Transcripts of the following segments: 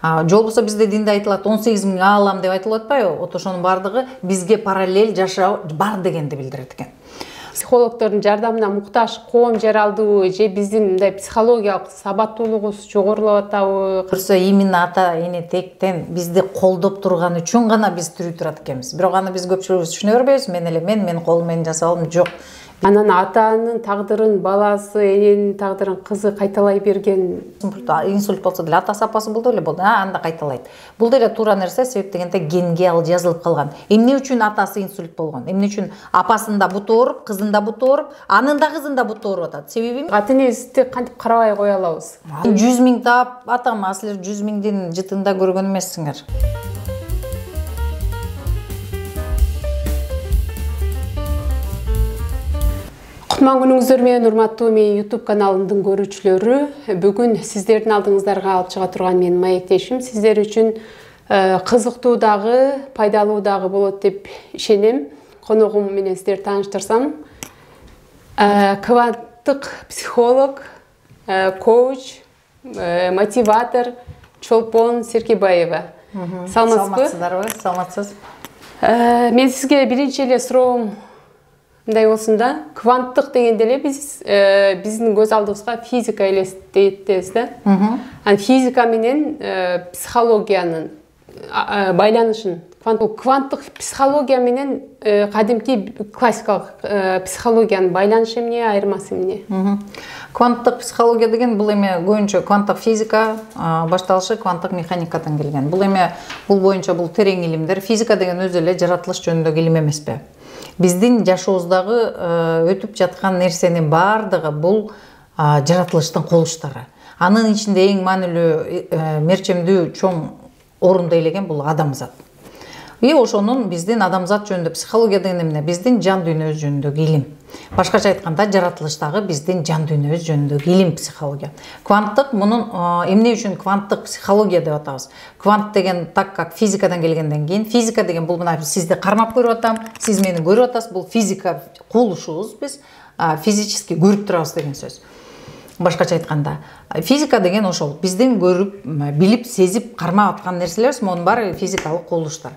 Жол болсо бизде динде айтылат 18 миң алам деп айтылып атпайбы? Вот ошонун бардыгы бизге параллель жашоо бар дегенди билдирет экен. Психологдордун жардамына муктаж коом жер алдыбы же биздин мындай психологиялык сабаттуулугубуз жогорулап атабы? Көрсө именно ата эне тектен бизди колдоп турган үчүн гана биз тирүү турат экенбиз. Бирок аны биз көпчүлүгүбүз түшүнө бербейбиз. Мен колум менен жасалдым, жок. Анан атанын тагдырын баласы, эненин тагдырын кызы кайталай берген. Инсульт болсо деле атасы апасы болду эле болду. Анда кайталайт. Бул деле туура нерсе, себеп дегенде генге ал жазылып калган. Эмне үчүн атасы инсульт болгон? Эмне үчүн апасында буту ооруп, кызында буту ооруп, анын да кызында буту ооруп атат? Себеби ата-энебизди кантип карабай кое алабыз? 100 миң таап атам, силер 100 миңдин жытында көргөн эмессиңер. Кутман күнүңүздөр менен урматтуу менин YouTube каналымдын көрүүчүлөрү. Бүгүн сиздердин алдыңыздарга алып чыга турган менин маектешим сиздер үчүн кызыктуу дагы, пайдалуу дагы болот деп ишенем. Коногум менен сиздерди тааныштырсам, кванттык психолог, коуч, мотиватор Чолпон Серкебаева. Саламатсыздарбы? Саламатсыз. Мен сизге биринчи эле суроом мындай болсун да, кванттык дегенде эле биздин көз алдыбызга физика элестетебиз да. Анан физика менен психологиянын байланышын, кванттык психология менен кадимки классикалык психологиянын байланышы эмне, айырмасы эмне? Кванттык психология деген бул эме көбүнчө кванттык физика башталышы кванттык механикадан келген. Бул боюнча бул терең илимдер. Физика деген өзү эле жаратылыш жөнүндөгү илим эмеспи? Биздин жашообуздагы өтүп жаткан нерсенин бардыгы бул жаратылыштын кулуштары. Анын ичинде эң маанилүү, мерчемдүү, чоң орунду ээлеген бул адамзат. Ошонун биздин адамзат жөнүндө психология деген эмне? Биздин жан дүйнөбүз жөнүндөгү илим. Башкача айтканда, жаратылыштагы биздин жан дүйнөбүз жөнүндөгү илим психология. Кванттык мунун эмне үчүн кванттык психология деп атабыз? Квант деген, так как физикадан келгенден кийин, физика деген бул мына сизди кармап көрүп атам, сиз мени көрүп атасыз, бул физика кулушубуз, биз физически көрүп турабыз деген сөз. Башкача айтканда, физика деген ошол биздин көрүп, билип, сезип, кармап аткан нерселерибиз, мунун баары физикалык кулуштар.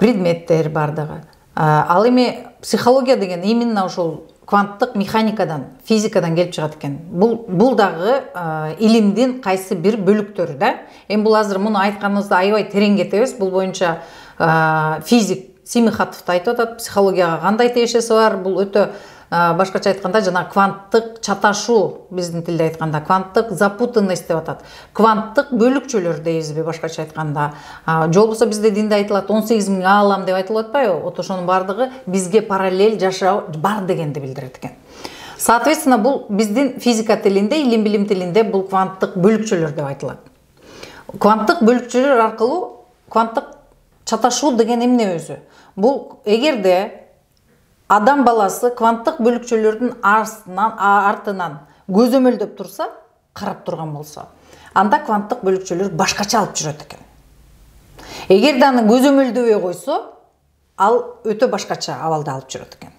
Предметтер бардыгы. Ал эми психология деген именно ошол кванттык механикадан, физикадан келип чыгат экен. Бул дагы илимдин кайсы бир бөлүктөрү да. Эми бул азыр муну айтканыбызда аябай терең кетебиз. Бул боюнча физик Семихатов айтып атат, психологияга кандай тиешеси бар. Бул өтө башкача айтканда жана кванттык чаташуу, биздин тилде айтканда кванттык запутанность деп атат. Кванттык бөлүкчөлөр дейбизби башкача айтканда. Жол болсо бизде динде айтылат 18 миң алам деп айтылып атпайбы? Вот ошонун бардыгы бизге параллель жашоо бар дегенди билдирет экен. Соответственно, бул биздин физика тилинде, илим билим тилинде бул кванттык бөлүкчөлөр деп айтылат. Кванттык бөлүкчөлөр аркылуу кванттык чаташуу деген эмне өзү? Бул эгерде адам баласы кванттык бөлүкчөлөрдүн артынан көзөмөлдөп турса, карап турган болсо, анда кванттык бөлүкчөлөр башкача алып жүрөт экен. Эгерде аны көзөмөлдөбөй койсо, ал өтө башкача абалда алып жүрөт экен.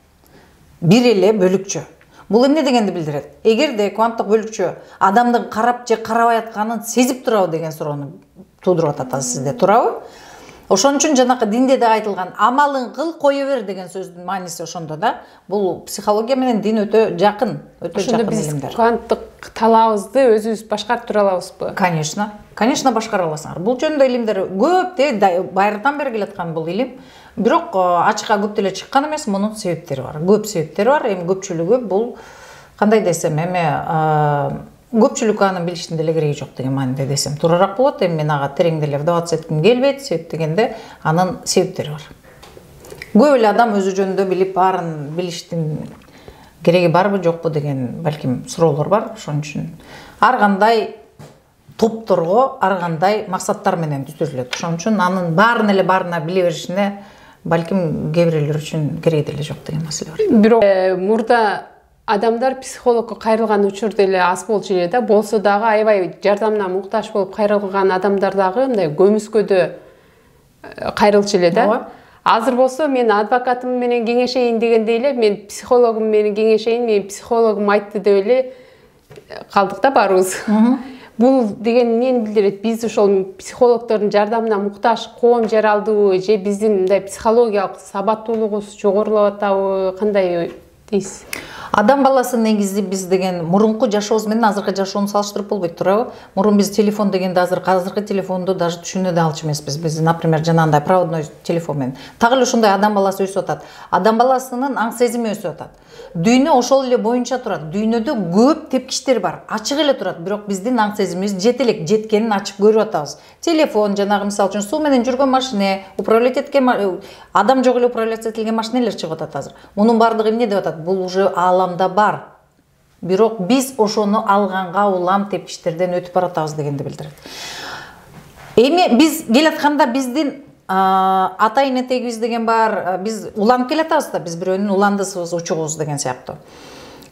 Бир эле бөлүкчө. Бул эмне дегенди билдирет? Эгерде кванттык бөлүкчө адамдын карап же карабай атканын сезип турабы деген суроону туудуруп атат сизде, туурабы? Ошон үчүн жанакы динде да айтылган амалын кыл, кое бер деген сөздүн мааниси ошондо да. Бул психология менен дин өтө жакын, илимдер. Биз кванттык талабыбызды өзүбүз башкарып тура алабызбы? Конечно башкара аласыңар. Бул жөнүндө илимдер көп, байырдан бери келаткан бул илим. Бирок ачыкка көп деле чыккан эмес, мунун себептери бар. Көп себептери бар. Эми көпчүлүгү бул кандай десем, көпчүлүк аны билиштин деле кереги жок деген мааниде десем туурараак болот. Эми мен ага терең деле вдаваться этким келбейт, себеп дегенде анын себептери бар. Көп эле адам өзү жөнүндө билип, баарын билиштин кереги барбы жокпу деген балким суроолор бар. Ошон үчүн ар кандай топторго ар кандай максаттар менен түзүлөт. Ошон үчүн анын баарын эле баарына биле беришине балким кээ бирлер үчүн кереги деле жок деген маселе бар. Бирок мурда адамдар психологко кайрылган учур деле аз болчу эле да, болсо дагы аябай жардамына муктаж болуп кайрылган адамдар дагы мындай көмүскөдө кайрылчу эле да. Азыр болсо мен адвокатым менен кеңешейин дегенде эле, мен психологум менен кеңешейин, мен психологум айтты деп эле калдык да баарыбыз. Бул деген эмнени билдирет? Биз ошол психологдордун жардамына муктаж коом жаралдыбы же биздин мындай психологиялык сабаттуулугубуз жогорулап атабы, кандай дейсиз? Адам баласы негизи биз деген мурунку жашообуз менен азыркы жашоону салыштырып болбойт, туурабы? Мурун биз телефон дегенде азыркы телефонду даже түшүнө да алчу эмеспиз. Биз, например, жанагындай проводной телефон менен. Так эле ушундай адам баласы өсүп атат. Адам баласынын аң сезими өсүп атат. Дүйнө ошол эле боюнча турат. Дүйнөдө көп тепкичтер бар. Ачык эле турат, бирок биздин аң сезимибиз жете элек, жеткенин ачып көрүп атабыз. Телефон, жанагы мисалы үчүн суу менен жүргөн машина, управлять эткен адам жок эле управлять этилген машинелер чыгып атат азыр. Мунун баардыгы эмне деп атат? Бул уже ааламда бар. Бирок биз ошону алганга улам тепкичтерден өтүп баратабыз дегенди билдирет. Эми биз келатканда биздин ата энетегибиз деген бар, биз уланып келатабыз да, биз бирөөнүн уландысыбыз, учугубуз деген сыяктуу.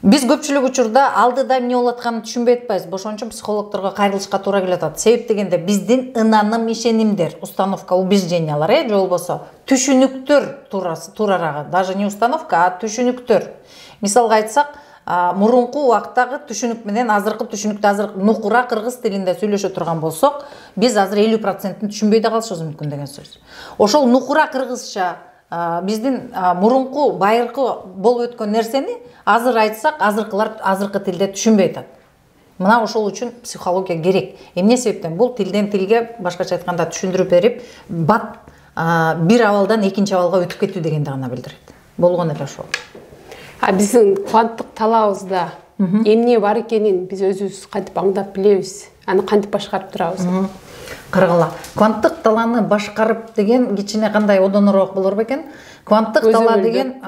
Биз көпчүлүк учурда алдыда эмне болуп атканын түшүнбөй атпайбыз. Ошон үчүн психологдорго кайрылышка туура келип атат. Себеп дегенде биздин ынаным, ишенимдер, установка, убеждениялар, же болбосо түшүнүктөр туурарагы, даже не установка, а түшүнүктөр. Мисалга айтсак, мурунку убактагы түшүнүк менен азыркы түшүнүктө азыр нукура кыргыз тилинде сүйлөшө турган болсок, биз азыр 50%-ын түшүнбөй да калышыбыз мүмкүн деген сөз. Ошол нукура кыргызча биздин мурунку байыркы болуп өткөн нерсени азыр айтсак, азыркылар азыркы тилде түшүнбөй атат. Мына ошол үчүн психология керек. Эмне себептен? Бул тилден тилге, башкача айтканда, түшүндүрүп берип, бат бир абалдан экинчи абалга өтүп кетүү дегенди гана билдирет. Болгон эле ошол. Биздин кванттык талаабызда эмне бар экенин биз өзүбүз кантип аңдап билебиз? Аны кантип башкарып турабыз? Кыргыла. Кванттык талааны башкарып деген кичине кандай одонорук болор бекен? Кванттык тала деген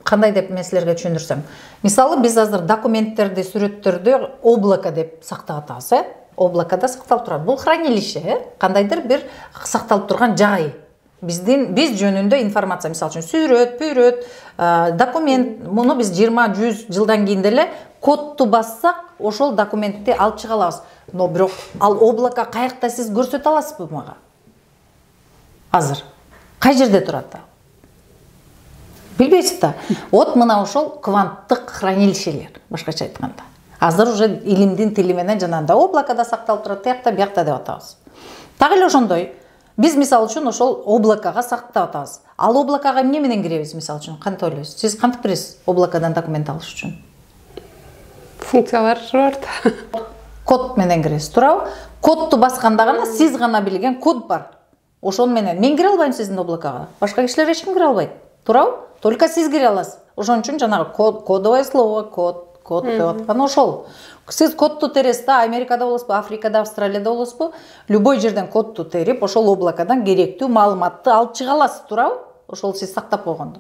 кандай деп мен силерге түшүндүрсөм. Мисалы, биз азыр документтерди, сүрөттөрдү облако деп сактап атабыз, Облакода сакталып турат. Бул хранилище, кандайдыр бир сакталып турган жай. Биз жөнүндө информация, мисалы үчүн сүрөт, пүйрөт, документ, муну биз 20-100 жылдан кийин деле кодту бассак, ошол документти алып чыга алабыз. Но бирок ал облако каякта сиз көрсөтө аласызбы мага? Азыр кай жерде турат? Билбейсиз да. Вот мына ошол кванттык хранилищелер, башкача айтканда. Азыр уже илимдин тили менен жанагындай облакода сакталып турат, тиякта, биякта деп атабыз. Так эле ошондой биз мисалы үчүн ошол облакага сактап атабыз. Ал облакага эмне менен киребиз, мисалы үчүн? Кантип ойлойсуз? Сиз кантип киресиз облакодан документ алыш үчүн? Функциялар бар. Код менен киресиз, туурабы? Кодту басканда гана сиз гана билген код бар. Ошон менен мен кире албайм сиздин облакага. Башка кишилер эч ким кире албайт. Туурабы? Только сиз кире аласыз. Ошон үчүн жанагы кодовое слово, код деп аткан ошол. Сиз кодту тересиз да, Америкада болосузбу, Африкада, Австралияда болосузбу, любой жерден кодту терип, ошол облакодан керектүү маалыматты алып чыга аласыз, туурабы? Ошол сиз сактап койгондо.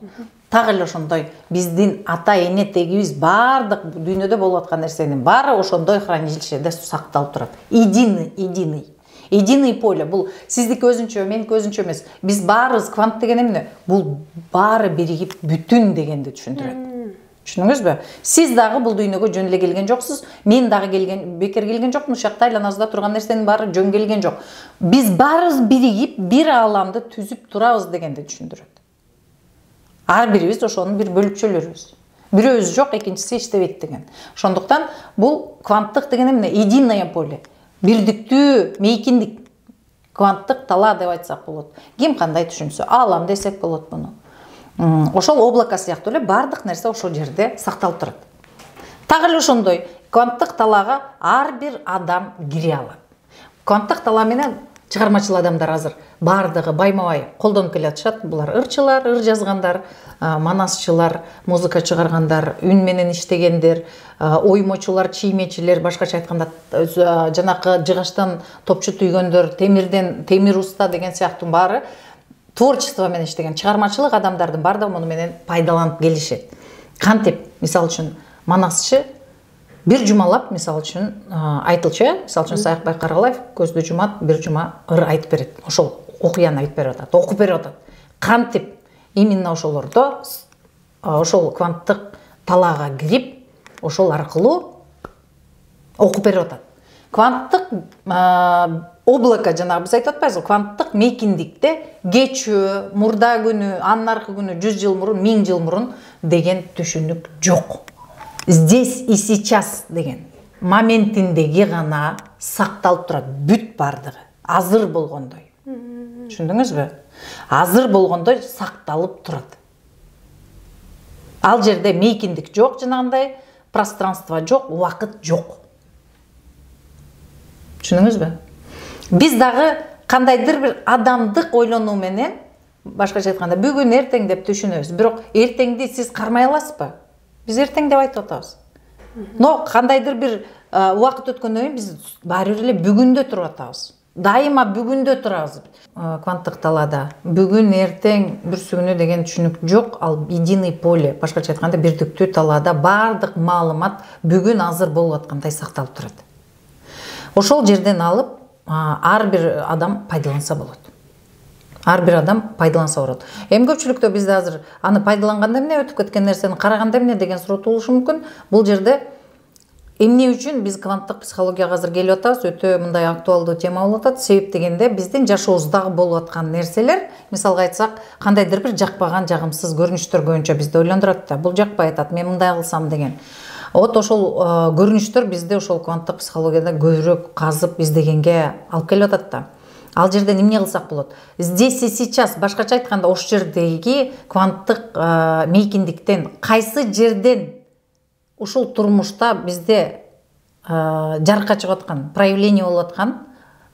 Так эле ошондой биздин ата эне тегибиз баардык дүйнөдө болуп аткан нерсенин баары ошондой хранилищеде сакталып турат. Единый поле. Бул сиздики өзүнчө, меники өзүнчө эмес. Биз баарыбыз квант деген эмне? Бул баары биригип бүтүн дегенди түшүндүрөт. Түшүндүңүзбү? Сиз дагы бул дүйнөгө жөн эле келген жоксуз. Мен дагы бекер келген жокмун. Ушул жакта айланабызда турган нерсенин баары жөн келген жок. Биз баарыбыз биригип бир ааламды түзүп турабыз дегенди түшүндүрөт. Ар бирибиз ошонун бир бөлүкчөлөрүбүз. Бирөөбүз жок, экинчиси иштебейт деген. Ошондуктан бул кванттык деген эмне? Единое поле. Бирдиктүү, мейкиндик. Кванттык тала деп айтсак болот. Ким кандай түшүнсө, аалам десек болот муну. Ошол облако сыяктуу эле баардык нерсе ошол жерде сакталып турат. Так эле ошондой кванттык талаага ар бир адам кире алат. Кванттык тала менен чыгармачыл адамдар азыр баардыгы байма-бай колдонуп келатышат. Булар ырчылар, ыр жазгандар, манасчылар, музыка чыгаргандар, үн менен иштегендер, оймочулар, чиймечилер, башкача айтканда жанакы жыгачтан топчу түйгөндөр, темир уста деген сыяктуу баары творчество менен иштеген чыгармачылык адамдардын баардыгы муну менен пайдаланып келишет. Кантип, мисалы үчүн, манасчы бир жумалап, мисалы үчүн, айтылчу, мисалы үчүн Саякбай Каргалаев көздү жумат, бир жума ыр айтып берет. Ошол окуяны айтып берип атат, окуп берип атат. Кантип именно ошолордо ошол кванттык талаага кирип, ошол аркылуу окуп берип атат. Кванттык облако, жанагы биз айтып атпайбызбы, кванттык мейкиндикте кечөө, мурда күнү, андан аркы күнү, 100 жыл мурун, 1000 жыл мурун деген түшүнүк жок. здесь и сейчас деген моментиндеги гана сакталып турат, бүт бардыгы азыр болгондой. Түшүндүңүзбү? Азыр болгондой сакталып турат. Ал жерде мейкиндик жок, жанагындай пространство жок, убакыт жок. Түшүндүңүзбү? Биз дагы кандайдыр бир адамдык ойлонуу менен, башкача айтканда, бүгүн эртең деп түшүнөбүз. Бирок эртеңди сиз кармай аласызбы? Биз эртең деп айтып атабыз. Но кандайдыр бир убакыт өткөндөн кийин биз баары бир эле бүгүндө туруп атабыз. Дайыма бүгүндө турабыз. Кванттык талаада бүгүн эртең бүрсүгүнө деген түшүнүк жок. Ал единый поле, башкача айтканда, бирдиктүү талаада баардык маалымат бүгүн азыр болуп аткандай сакталып турат. Ошол жерден алып ар бир адам пайдаланса болот. Ар бир адам пайдаланса болот. Эми көпчүлүктө бизде азыр аны пайдаланганда эмне, өтүп кеткен нерсени караганда эмне деген суроо туулушу мүмкүн. Бул жерде эмне үчүн биз кванттык психологияга азыр келип атабыз? Өтө мындай актуалдуу тема болуп атат. Себеп дегенде биздин жашообуздагы болуп аткан нерселер, мисалга айтсак, кандайдыр бир жакпаган, жагымсыз көрүнүштөр көбүнчө бизди ойлондурат да. Бул жакпай атат, мен мындай кылсам деген. Вот ошол көрүнүштөр бизде ошол кванттык психологияда көбүрөөк казып издегенге алып келип атат да. Ал жерден эмне кылсак болот? Здесь и сейчас, башкача айтканда, ошол жердеги кванттык мейкиндиктен кайсы жерден ушул турмушта бизде жарыкка чыгып аткан, проявление болуп аткан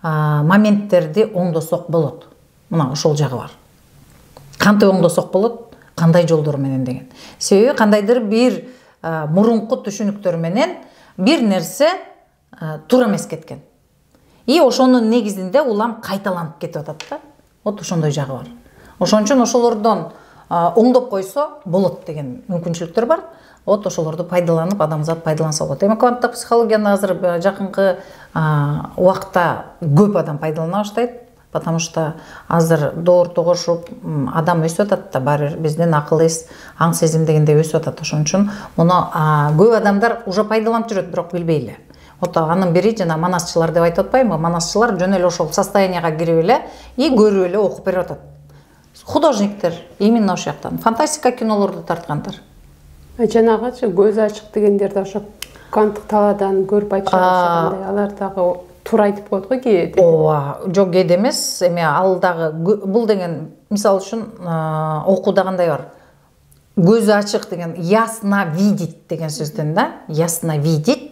моменттерди оңдосок болот. Мына ошол жагы бар. Кантип оңдосок болот? Кандай жолдор менен деген. Себеби кандайдыр бир мурунку түшүнүктөр менен бир нерсе туура эмес кеткен. И ошонун негизинде улам кайталанып кетип атат да. Вот ошондой жагы бар. Ошон үчүн ошолордон оңдоп койсо болот деген мүмкүнчүлүктөр бар. Вот ошолорду пайдаланып, адамзат пайдаланса болот. Эми кванттык психологияны азыр жакынкы убакта көп адам пайдалана баштайт. Потому что азыр доор тогошуп адам өсүп атат да, баары биздин акыл эс, аң сезим дегенде өсүп атат. Ошон үчүн муну көп адамдар уже пайдаланып жүрөт, бирок билбей эле. Вот анын бири жана манасчылар деп айтып атпаймынбы? Манасчылар жөн эле ошол состоянияга кирип эле и көрүп эле окуп берип атат. Художниктер именно ошол жактан фантастика кинолорду тарткандар. Жанагычы көз ачык дегендерди ошо кванттык талаадан көрүп айтышат. Алар дагы туура айтып коет го кээде. Ооба, жок кээде эмес. Эми ал дагы бул деген мисал үчүн окууда кандай бар? Көзү ачык деген ясно видеть деген сөздөн да. Ясно видеть.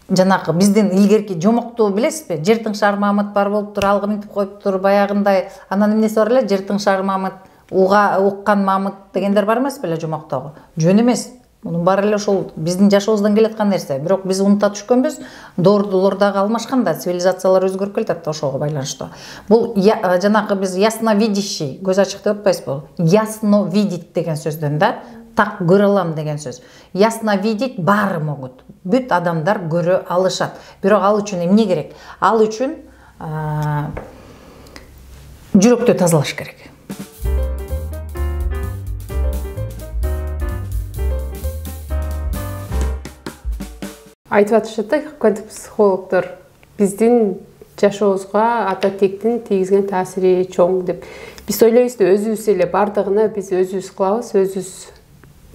Жанагы биздин илгерки жомоктуу билесизби? Жертиң шаар мамыт бар болуптур, алгы мынтип коюптур, баягындай анан эмнеси бар эле? Жертиң шаар мамыт, уккан мамыт дегендер бар эмес беле жомоктогу? Жөн эмес. Мунун баары эле ошол биздин жашообуздан келаткан нерсе. Бирок биз унута түшкөнбүз. Доордулар дагы алмашкан да, цивилизациялар өзгөрүп келатат да ошого байланыштуу. Бул жанагы биз ясновидящий, көз ачык деп атпайсызбы? Ясно видеть деген сөздөн да. Так көрө алам деген сөз. Ясно видеть баары могут. Бүт адамдар көрө алышат. Бирок ал үчүн эмне керек? Ал үчүн жүрөктү тазалаш керек. Айтып атышат да, кванттык психологдор биздин жашообузга ата тектин тийгизген таасири чоң деп. Биз ойлойбуз да, өзүбүз эле бардыгына биз өзүбүз кылабыз,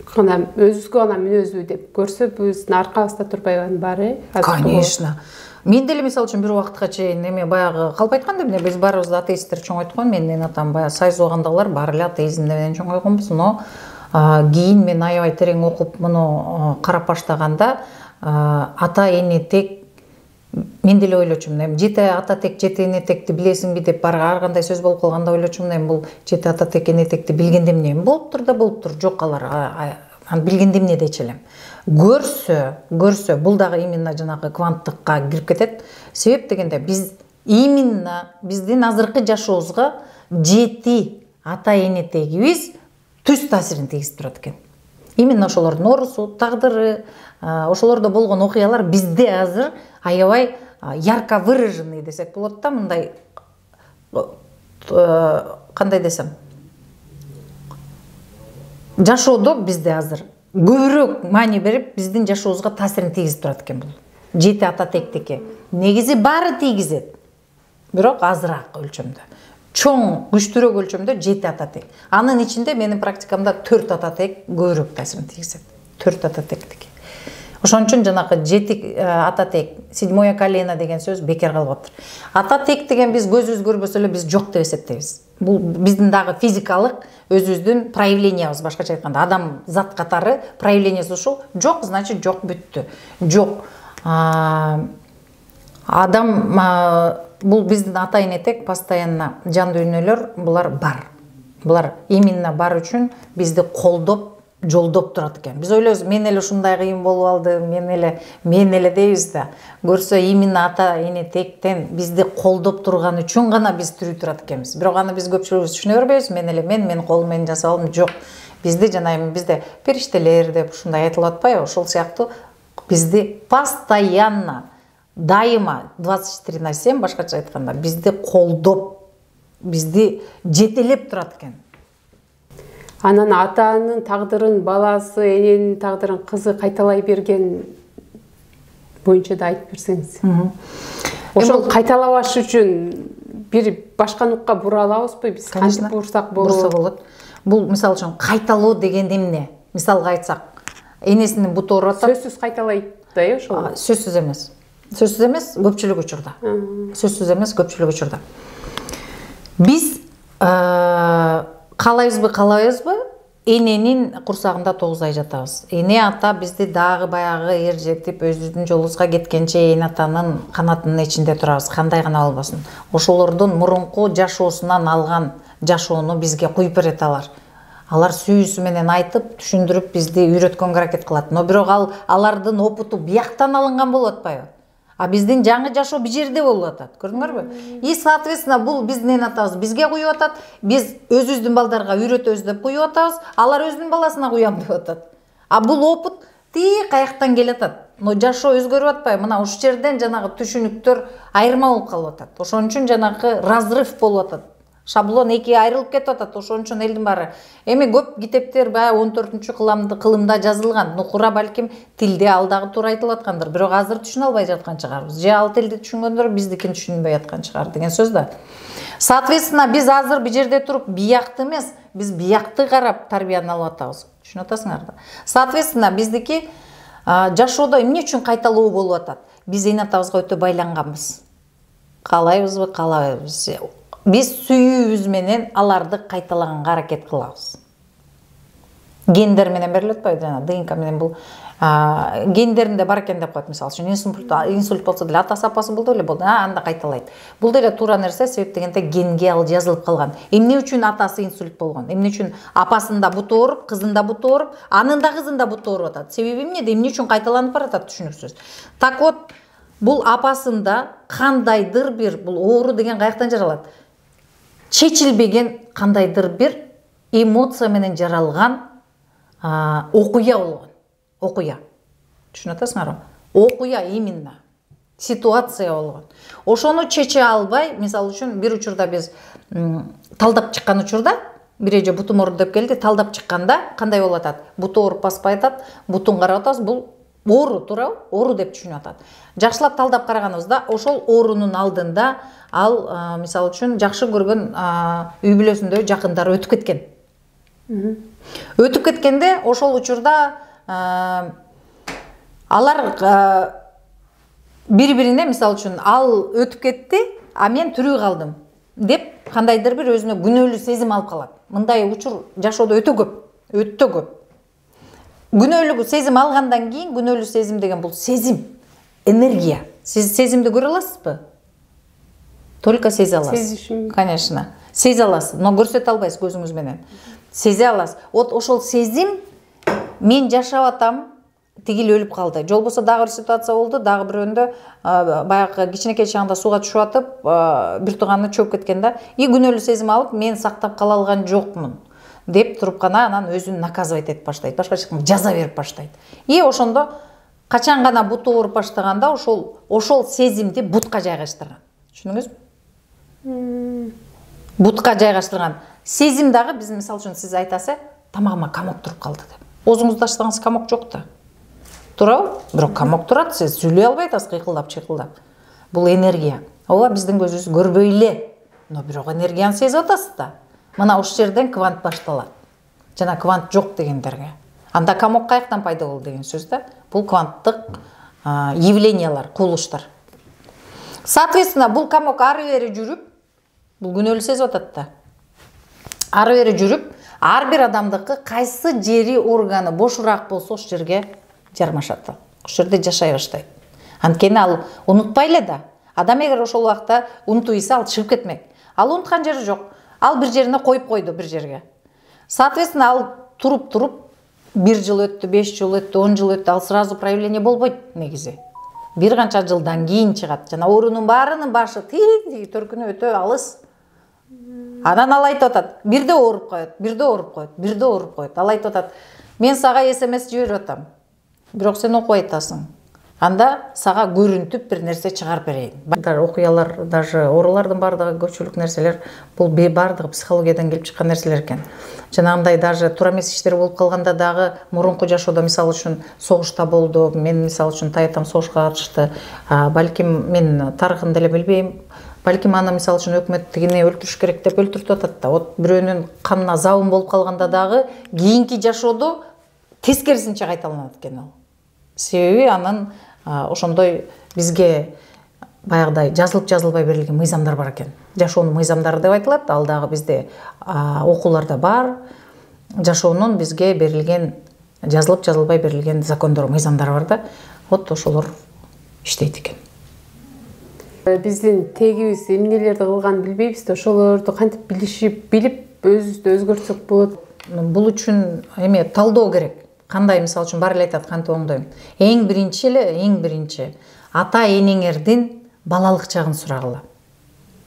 өзүбүзгө гана мүнөзбү деп көрсө, биздин аркабызда турбайбы анын баары? Конечно. Мен деле мисалы үчүн бир убакытка чейин эме баягы калп айтканда, эмне биз баарыбыз атеисттер чоң айткан, менин атам баягы сайыз угандагылар баары эле атеизм менен чоң айтканбыз, но кийин мен аябай терең окуп муну карап баштаганда ата эне тек мен деле ойлочумун, эми жети ата тек, жети эне текти билесиңби деп ар кандай сөз болуп калганда ойлочумун, эми бул жети ата тек, эне текти билгенде эмне? Болуптур да болуптур, жок алар. Аны билгенде эмне дейчи элем. Көрсө, бул дагы именно жанагы кванттыкка кирип кетет. Себеп дегенде биз именно биздин азыркы жашообузга жети ата эне тегибиз түз таасирин тийгизип турат экен. Именно ошолордун оорусу, тагдыры, ошолордо болгон окуялар бизде азыр аябай ярко выраженный десек болот да, мындай кандай десем, жашоодо бизде азыр көбүрөөк маани берип биздин жашообузга таасирин тийгизип турат экен бул жети ата тектики. Негизи баары тийгизет, бирок азыраак өлчөмдө. Чоң, күчтүүрөөк өлчөмдө жети ата тек. Анын ичинде менин практикамда 4 ата тек көбүрөөк таасирин тийгизет. 4 ата тектики. Ошон үчүн жанакы жети ата тек, седьмое колено деген сөз бекер калып атыр. Ата тек деген биз көзүбүз көрбөсө эле биз жок деп эсептейбиз. Бул биздин дагы физикалык өзүбүздүн проявлениябыз, башкача айтканда адам зат катары проявлениясы ушул. Жок значит жок, бүттү. Жок. Адам бул биздин ата эне тек постоянно жан дүйнөлөр булар бар. Булар именно бар үчүн бизди колдоп, жолдоп турат экен. Биз ойлойбуз, мен эле ушундай кыйын болуп алды, мен эле дейбиз да. Көрсө именно ата эне тектен бизди колдоп турган үчүн гана биз тирүү турат экенбиз. Бирок аны биз көпчүлүгүбүз түшүнө бербейбиз. Мен колум менен жасалдым. Жок. Бизди жана бизде периштелер деп ушундай айтылып атпайбы? Ошол сыяктуу бизди постоянно, дайыма 24/7, башкача айтканда, бизди колдоп, бизди жетелеп турат экен. Анан атанын тагдырын баласы, эненин тагдырын кызы кайталай берген боюнча да айтып берсеңиз. Ошол кайталабаш үчүн бир башка нукка бура алабызбы? Биз кантип бурсак болот? Бул мисалы үчүн кайталоо деген эмне? Мисалга айтсак, энесинин буту ооруп атат. Сөзсүз кайталайт да, ошол. Сөзсүз эмес. Сөзсүз эмес, көпчүлүк учурда. Сөзсүз эмес, көпчүлүк учурда. Биз каалайбызбы, эненин курсагында 9 ай жатабыз. Эне ата бизди дагы баягы эржетип, өзүбүздүн жолубузга кеткенче эне атанын канатынын ичинде турабыз, кандай гана болбосун. Ошолордун мурунку жашоосунан алган жашоону бизге куюп берет алар. Алар сүйүүсү менен айтып, түшүндүрүп бизди үйрөткөнгө аракет кылат. Но бирок алардын опуту бияктан алынган болуп атпайбы? А биздин жаңы жашоо бир жерде болуп атат. Көрдүңөрбү? И соответственно бул биздин эне атабыз бизге куюп атат. Биз өзүбүздүн балдарга үйрөтөбүз деп куюп атабыз. Алар өзүнүн баласына куям деп атат. А бул опыт каяктан келе атат. Но жашоо өзгөрүп атпайбы? Мына ушул жерден жанагы түшүнүктөр айырма болуп калып атат. Ошон үчүн жанагы разрыв болуп атат. Шаблон эки айрылып кетип атат. Ошон үчүн элдин баары эми көп китептер баягы 14-кылымда жазылган. Нукура балким тилде ал дагы туура айтылып аткандыр. Бирок азыр түшүнө албай жаткан чыгарбыз. Же ал тилди түшүнгөндөр биздикин түшүнбөй аткан чыгар деген сөз да. Соответственно, биз азыр бир жерде туруп биякты эмес, биз биякты карап тарбияны алып атабыз. Түшүнүп атасыңар да. Соответственно, биздики жашоодо эмне үчүн кайталоо болуп атат? Биз эне атабызга өтө байланганбыз. Каалайбызбы, каалабайбызбы? Биз сүйүүбүз менен аларды кайталаганга аракет кылабыз. Гендер менен берилет атпайбы? Жана ДНК менен бул гендеринде бар экен деп коет. Мисалы үчүн инсульт болсо деле атасы апасы болду эле болду. Анда кайталайт. Бул деле туура нерсе, себеп дегенде генге ал жазылып калган. Эмне үчүн атасы инсульт болгон? Эмне үчүн апасында буту ооруп, кызында буту ооруп, анын да кызында буту ооруп атат? Себеби эмнеде? Эмне үчүн кайталанып баратат? Түшүнүксүз. Так вот, бул апасында кандайдыр бир бул оору деген каяктан жаралат? Чечилбеген кандайдыр бир эмоция менен жаралган окуя болгон. Окуя. Түшүнүп атасыңарбы? Окуя именно. Ситуация болгон. Ошону чече албай, мисалы үчүн бир учурда биз талдап чыккан учурда, бир эже бутум ооруду деп келди, талдап чыкканда кандай болуп атат? Буту ооруп баспай атат, бутун карап атабыз, бул оору, туурабы? Оору деп түшүнүп атат. Жакшылап талдап караганыбызда, ошол оорунун алдында ал мисалы үчүн жакшы көргөн үй бүлөсүндө жакындары өтүп кеткен. Өтүп кеткенде ошол учурда алар бири-бирине мисалы үчүн ал өтүп кетти, а мен тирүү калдым деп кандайдыр бир өзүнө күнөөлүү сезим алып калат. Мындай учур жашоодо өтө көп. Күнөөлүү сезим алгандан кийин, күнөөлүү сезим деген бул сезим, энергия. Сиз сезимди көрө аласызбы? Только сезе аласыз. Конечно. Сезе аласыз, но көрсөтө албайсыз көзүңүз менен. Сезе аласыз. Вот ошол сезим, мен жашап атам, тигил өлүп калды. Жол болсо дагы бир ситуация болду, дагы бирөөндө баягы кичинекей чагында сууга түшүп атып, бир тууганы чөп кеткен да. И күнөөлүү сезим алып, мен сактап кала алган жокмун деп туруп гана анан өзүн наказывать этип баштайт. Башкача айтканда жаза берип баштайт. И ошондо качан гана буту ооруп баштаганда ошол сезимди бутка жайгаштырган. Түшүндүңүзбү? Бутка жайгаштырган. Сезим дагы биз мисалы үчүн сиз айтасыз, тамагыма камок туруп калды деп. Оозуңузда ачсаңыз камок жок да. Туурабы? Бирок камок турат, сиз сүйлөй албай атасыз кыйкылдап. Бул энергия. Ооба биздин көзүбүз көрбөй эле, но бирок энергияны сезип атасыз да. Мына ушул жерден квант башталат. Жана квант жок дегендерге. Анда камок каяктан пайда болду деген сөз да. бул кванттык явлениялар, кубулуштар. Соответственно, бул комок ары бери жүрүп, бул күнөөлүү сезип атат да. Ары бери жүрүп, ар бир адамдыкы кайсы жери органы бошураак болсо ошол жерге жармашат. Ошол жерде жашай баштайт. Анткени ал унутпайлы да. Адам эгер ошол убакта унутуп ийсе ал чыгып кетмек. Ал унуткан жери жок. Ал бир жерине коюп койду, бир жерге. Соответственно, ал туруп 1 жыл өттү, 5 жыл өттү, 10 жыл өттү, ал сразу проявление болбойт негизи. Бир канча жылдан кийин чыгат. Жана оорунун баарынын башы тиги төркүнү өтө алыс. Анан ал айтып атат, бирде ооруп коет, бирде ооруп коет, бирде ооруп коет. Ал айтып атат, мен сага SMS жиберип атам. Бирок сен окуй атасың. Анда сага көрүнтүп бир нерсе чыгарып берейин. Окуялар, даже оорулардын бардыгы, көпчүлүк нерселер бул бардыгы психологиядан келип чыккан нерселер экен. Жанагындай даже туура эмес иштер болуп калганда дагы мурунку жашоодо мисалы үчүн согушта болду. Мен мисалы үчүн тайтам согушка катышты. Балким мен тарыхын деле билбейм. Балким аны мисалы үчүн өкмөт тигини өлтүрүш керек деп өлтүртүп атат да. Вот бирөөнүн канына забын болуп калганда дагы кийинки жашоодо тескерисинче кайталанат экен ал. Себеби анын ошондой бизге баягыдай жазылып жазылбай берилген мыйзамдар бар экен. Жашоонун мыйзамдары деп айтылат. Ал дагы бизде окууларда бар. Жашоонун бизге берилген жазылып жазылбай берилген закондор, мыйзамдар бар да. Вот ошолор иштейт экен. Биздин тегибиз эмнелерди кылганын билбейбиз да, ошолорду кантип билип өзүбүздү өзгөртсөк болот. Бул үчүн эме талдоо керек. Кандай мисалы үчүн бар эле айтат, кантип оңдойм. Эң биринчи ата энеңердин балалык чагын сурагыла.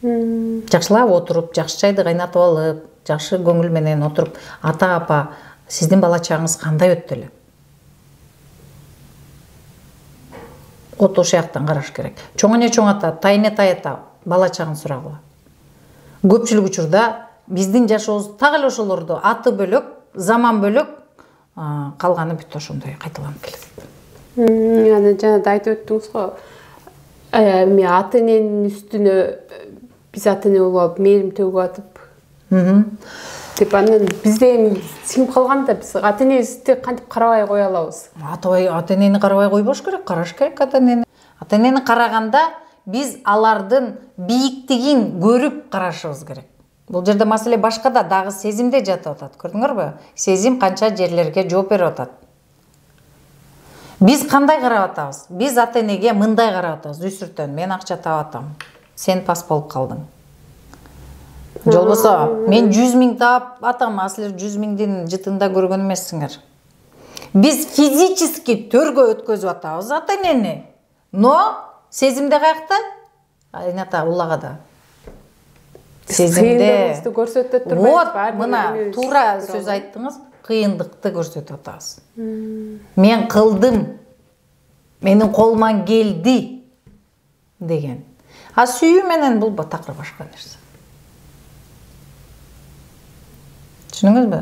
Жакшылап отуруп, жакшы чайды кайнатып алып, жакшы көңүл менен отуруп, ата апа, сиздин бала чагыңыз кандай өттү эле? Вот ошол жактан караш керек. Чоң эне чоң ата, тайне тай ата бала чагын сурагыла. Көпчүлүк учурда биздин жашообуз так эле ошолорду аты бөлөк, заман бөлөк, калганы бүт ошондой кайталанып келет. Аны жана да айтып өттүңүз го. Эми ата эненин үстүнө биз ата эне болуп алып мээрим төгүп атып. Деп анан бизде эми сиңип калганда биз ата энебизди кантип карабай кое алабыз? Ата энени карабай койбош керек, караш керек ата энени. Ата энени караганда биз алардын бийиктигин көрүп карашыбыз керек. Бул жерде маселе башка да, дагы сезимде жатып атат. Көрдүңөрбү? Сезим канча жерлерге жооп берип атат. Биз кандай карап атабыз? Биз ата энеге мындай карап атабыз. Үсүртөн, мен акча таап атам. Сен пас болуп калдың. Жолбосо, мен 100 000 таап атам, а силер 100 000-дин жытында көргөн эмессиңер. Биз физически төргө өткөзүп атабыз ата энени. Но сезимде каякта? Айната улагада. Сезимде көрсөтөт турбайбыз. Вот, мына туура сөз айттыңыз, кыйындыкты көрсөтүп атабыз. Мен кылдым, менин колуман келди деген. А сүйүү менен бул такыр башка нерсе. Түшүнүңүзбү?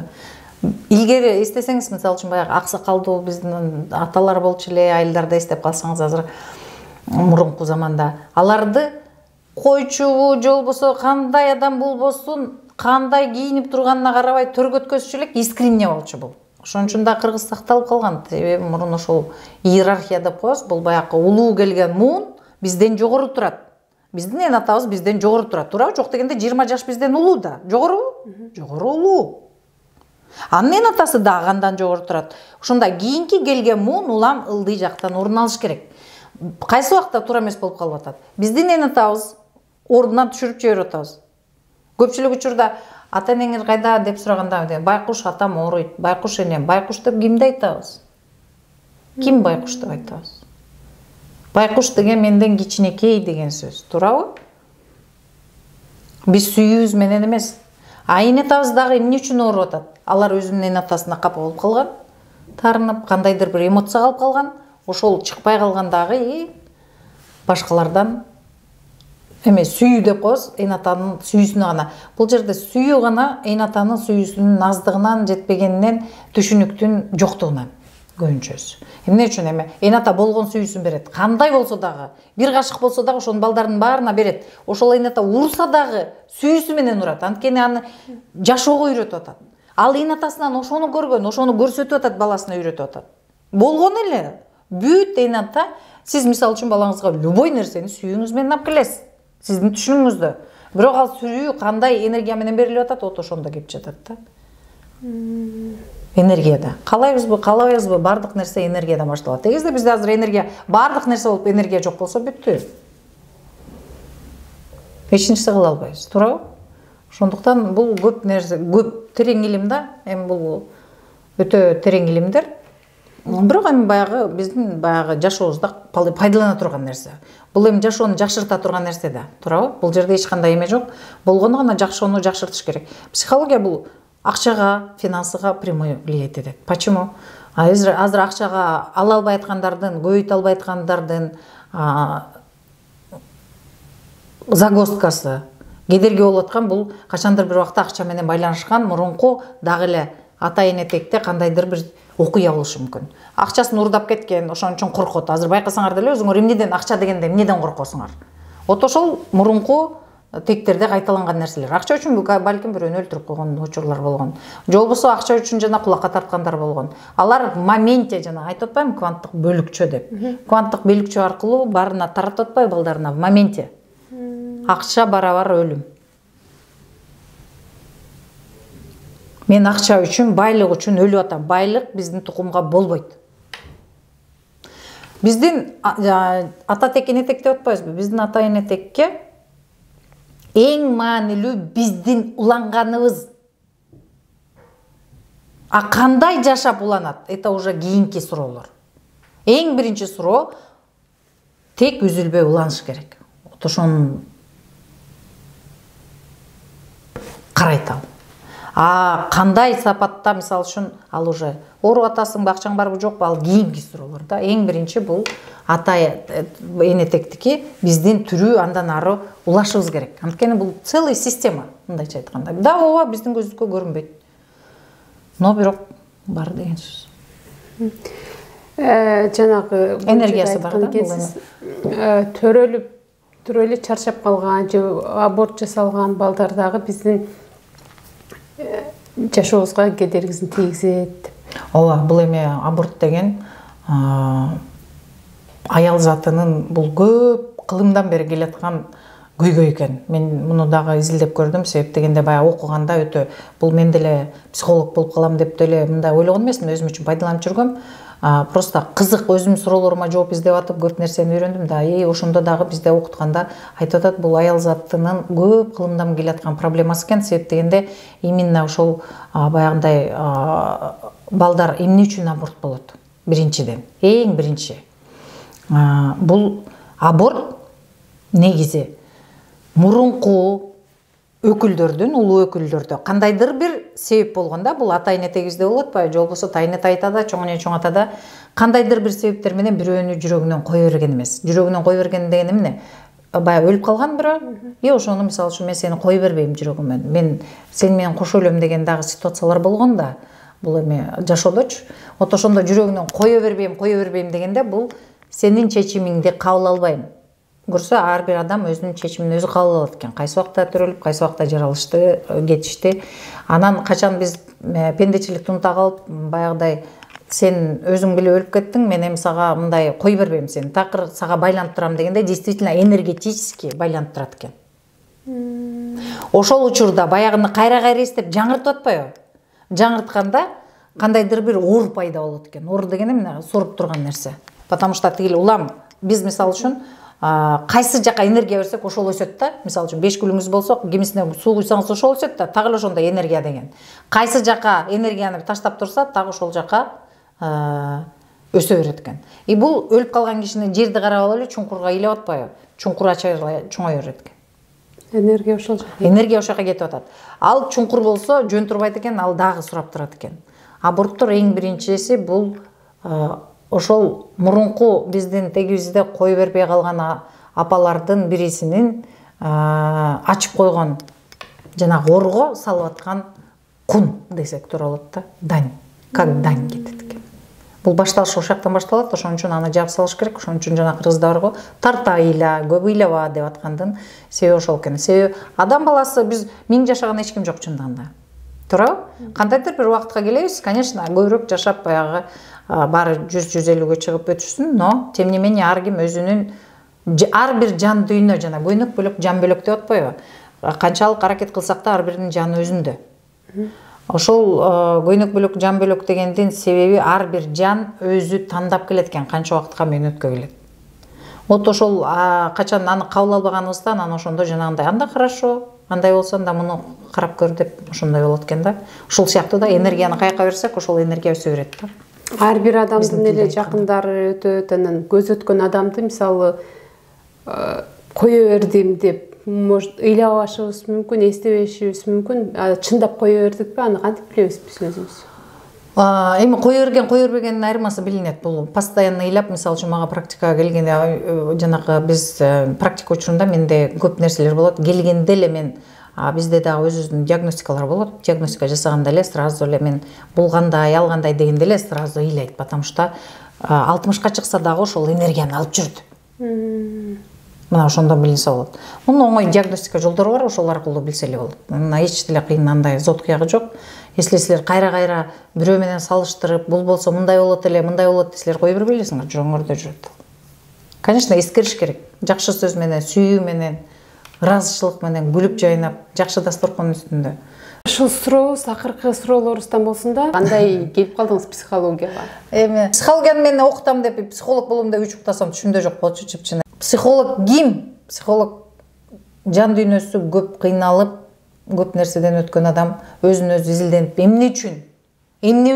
Илгери эстесеңиз, мисалы үчүн баягы аксакалдуу биздин аталар болчу эле, айылдарда эстеп калсаңыз азыр мурунку заманда аларды койчубу, жолбосо кандай адам болбосун, кандай кийинип турганына карабай төргөткөзчү элек, искренне болчу бул. Ошон үчүн да кыргыз сакталып калган. Себеби мурун ошол иерархия деп коебуз, бул баягы улуу келген муун бизден жогору турат. Биздин эн атабыз бизден жогору турат. Туурабы? Жок дегенде 20 жаш бизден улуу да. Жогорубу? Жогору улуу. Анын эн атасы дагы андан жогору турат. Ошондо кийинки келген муун улам ылдый жактан орун алыш керек. Кайсы убакта туура эмес болуп калып атат. Биздин эн атабыз ордунан түшүрүп жиберип атабыз. Көпчүлүк учурда ата энеңер кайда деп сураганда, байкуш атам ооруйт, байкуш энем, байкуш деп кимди айтабыз? Ким байкуш деп айтабыз? Байкуш деген менден кичинекей деген сөз, туурабы? Биз сүйүүбүз менен эмес. А эн атабыз дагы эмне үчүн ооруп атат? Алар өзүнүн эн атасына капа болуп калган, таарынып, кандайдыр бир эмоция алып калган, ошол чыкпай калгандагы башкалардан эме сүйүү деп коебуз, эн атанын сүйүүсүнө гана. Бул жерде сүйүү гана эн атанын сүйүүсүнүн аздыгынан, жетпегенинен, түшүнүктүн жоктугунан көбүнчөсү. Эмне үчүн эме эн ата болгон сүйүүсүн берет. Кандай болсо дагы, бир кашык болсо дагы ошонун балдарынын баарына берет. Ошол эн ата урса дагы сүйүүсү менен урат. Анткени аны жашоого үйрөтүп атат. Ал эн атасынан ошону көргөн, ошону көрсөтүп атат, баласына үйрөтүп атат. Болгон эле. бүт эне ата сиз мисалы үчүн балаңызга любой нерсени сүйүүңүз менен алып келесиз, сиздин түшүнүгүздө. Бирок ал сүйүү кандай энергия менен берилип атат, вот ошондо келип жатат да. Энергияда. Каалайбызбы, каалабайбызбы, бардык нерсе энергиядан башталат. Эгерде бизде азыр энергия, бардык нерсе болуп энергия жок болсо бүттү. Эч нерсе кыла албайбыз, туурабы? Ошондуктан бул көп нерсе, көп терең илим да. Эми бул өтө терең илимдер. Бирок эми баягы биздин баягы жашообузда пайдалана турган нерсе. Бул эми жашоону жакшырта турган нерсе да, туурабы? Бул жерде эч кандай эме жок. Болгону гана жашоону жакшыртыш керек. Психология бул акчага, финансыга прямой влиять этет. Почему? Азыр акчага ала албай аткандардын, көбөйтө албай аткандардын загвоздкасы, кедерги болуп аткан бул качандыр бир убакта акча менен байланышкан мурунку дагы эле ата энетекте кандайдыр бир окуя болушу мүмкүн. Акчасын урдап кеткен, ошон үчүн коркот. Азыр байкасаңар деле өзүңөр эмнеден акча дегенде эмнеден коркосуңар? Вот ошол мурунку тектерде кайталанган нерселер. Акча үчүн балким бирөөнү өлтүрүп койгон учурлар болгон. Же болбосо акча үчүн жана кулакка тарткандар болгон. Алар в моменте жана айтып атпаймынбы кванттык бөлүкчө деп. Кванттык бөлүкчө аркылуу баарына таратып атпайбы балдарына в моменте. Акча барабар өлүм. Мен акча үчүн, байлык үчүн өлүп атам. Байлык биздин тукумга болбойт. Биздин ата тек энетек деп атпайбызбы? Биздин ата энетекке эң маанилүү биздин уланганыбыз. А кандай жашап уланат? Это уже кийинки суроолор. Эң биринчи суроо тек үзүлбөй уланыш керек. Ошону карайт ал. Кандай сапатта, мисалы үчүн, ал уже ооруп атасың, бакчаң барбы жокпу, ал кийинки суроолор да. Эң биринчи бул ата энетектики биздин тирүү андан ары улашыбыз керек. Анткени бул целый система, мындайча айтканда. Да, ооба биздин көзүккө көрүнбөйт. Но бирок бар деген сөз. Жанагы энергиясы бар да. Төрөлүп чарчап калган же аборт жасалган балдардагы биздин жашообузга кедергисин тийгизет. Ооба, бул эми аборт деген аял затынын бул көп кылымдан бери келаткан көйгөй экен. Мен муну дагы изилдеп көрдүм, себеп дегенде баягы окуганда өтө бул мен деле психолог болуп калам деп деле мындай ойлогон эмесмин, өзүм үчүн пайдаланып жүргөм. Просто кызык, өзүм суроолорума жооп издеп атып көп нерсени үйрөндүм да. Ошондо дагы бизде окутканда айтып атат, бул аял затынын көп кылымдан келаткан проблемасы экен, себеп дегенде именно ошол баягындай балдар эмне үчүн аборт болот? Биринчиден, эң биринчи. Бул аборт негизи мурунку өкүлдөрдүн, улуу өкүлдөрдө кандайдыр бир себеп болгонда, бул ата энетегибизде болот атпайбы, же болбосо тайнет айтада, чоң эне чоң атада кандайдыр бир себептер менен бирөөнү жүрөгүнөн кое берген эмес. Жүрөгүнөн кое берген деген эмне? Баягы өлүп калган бирөө, ошону мисалы үчүн мен сени кое бербейм жүрөгүмөн. Мен сен менен кошо өлөм деген дагы ситуациялар болгон да. Бул эми жашоодочу. Вот ошондо жүрөгүнөн кое бербейм дегенде бул сенин чечимиңди кабыл албайм. Көрсө ар бир адам өзүнүн чечимин өзү кабыл алат экен. Кайсы убакта төрөлүп, кайсы убакта жаралышты, кетишти. Анан качан биз пендечиликти унута калып, баягыдай сен өзүң билип өлүп кеттиң, мен эми сага мындай кой бербейм сени, такыр сага байланып турам дегенде действительно энергетически байланып турат экен. Ошол учурда баягыны кайра эстеп жаңыртып атпайбы? Жаңыртканда кандайдыр бир оор пайда болот экен. Оор деген эмне? Соруп турган нерсе. Потому что тигил улам биз мисалы үчүн кайсы жака энергия берсек ошол өсөт да. Мисалы үчүн 5 гүлүңүз болсо, кимисине суу куйсаңыз ошол өсөт да. Тагы эле ошондой энергия деген. Кайсы жака энергияны таштап турса, тагы ошол жака өсө берет экен. И бул өлүп калган кишини жерди карап алып эле чуңкурга ыйлап атпайбы? Чуңкур ача чоңое берет экен. Энергия ошол жака. Энергия ошол жака кетип атат. Ал чуңкур болсо жөн турбайт экен, ал дагы сурап турат экен. Аборттор эң биринчиси бул ошол мурунку биздин тегибизде кое бербей калган апалардын бирисинин ачып койгон жанагы орго салып аткан кун десек туура болот да. Дань. Как дань кетет экен. Бул башталыш ошол жактан башталат, ошон үчүн аны жаап салыш керек. Ошон үчүн жана кыргызда бар го, тарта ыйла, көп ыйлаба деп аткандын себеби ошол экен. Себеби адам баласы биз 1000 жашаган эч ким жок чындыгында. туурабы? Кандайдыр бир убакытка келебиз, конечно, көбүрөөк жашап баягы баары 100-150-ге чыгып өтүшсүн, но тем не менее ар ким өзүнүн ар бир жан дүйнө жана көйнөк бөлөк, жан бөлөк деп атпайбы? Канчалык аракет кылсак да ар биринин жаны өзүндө. Ошол көйнөк бөлөк, жан бөлөк дегендин себеби ар бир жан өзү тандап келет экен, канча убакытка мөөнөткө келет. Вот ошол качан аны кабыл албаганыбызда, анан ошондо жанагындай анда хорошо, андай болсо анда муну карап көр деп ошондой болот экен да. Ошол сыяктуу да энергияны каяка берсек, ошол энергия өсө берет да. Ар бир адамдын эле жакындары өтөт, анан көз өткөн адамды мисалы кое бердим деп может ыйлабашыбыз мүмкүн, эстебешибиз мүмкүн. Чындап кое бердикпи? Аны кантип билебиз биз өзүбүз? Эми кое бергендин айырмасы билинет. Бул постоянно ыйлап, мисалы үчүн мага практикага келгенде, жанагы биз практика учурунда менде көп нерселер болот. Келгенде эле мен бизде дагы өзүбүздүн диагностикалар болот. Диагностика жасаганда эле сразу эле мен булгандай, алгандай дегенде эле сразу ыйлайт, потому что 60ка чыкса дагы ошол энергияны алып жүрдү. Мына ошондон билинсе болот. Мунун оңой диагностика жолдору бар, ошол аркылуу билсе эле болот. Мына эч деле кыйын андай зот кыягы жок. Если силер кайра-кайра бирөө менен салыштырып, бул болсо мындай болот эле, мындай болот десилер кое бербей элесиңер, жүрөңөрдө жүрөт. Конечно, эскериш керек. Жакшы сөз менен, сүйүү менен, ыраазычылык менен, күлүп жайнап, жакшы дасторкон үстүндө. Ушул сурообуз акыркы суроолорубуздан болсун да. Кандай келип калдыңыз психологияга? Эми психологияны мен окутам деп, психолог болом деп үч уктасам түшүмдө жок болчу чыпчыны. Психолог ким? Психолог жан дүйнөсү көп кыйналып, көп нерседен өткөн адам, өзүн өзү изилденип, эмне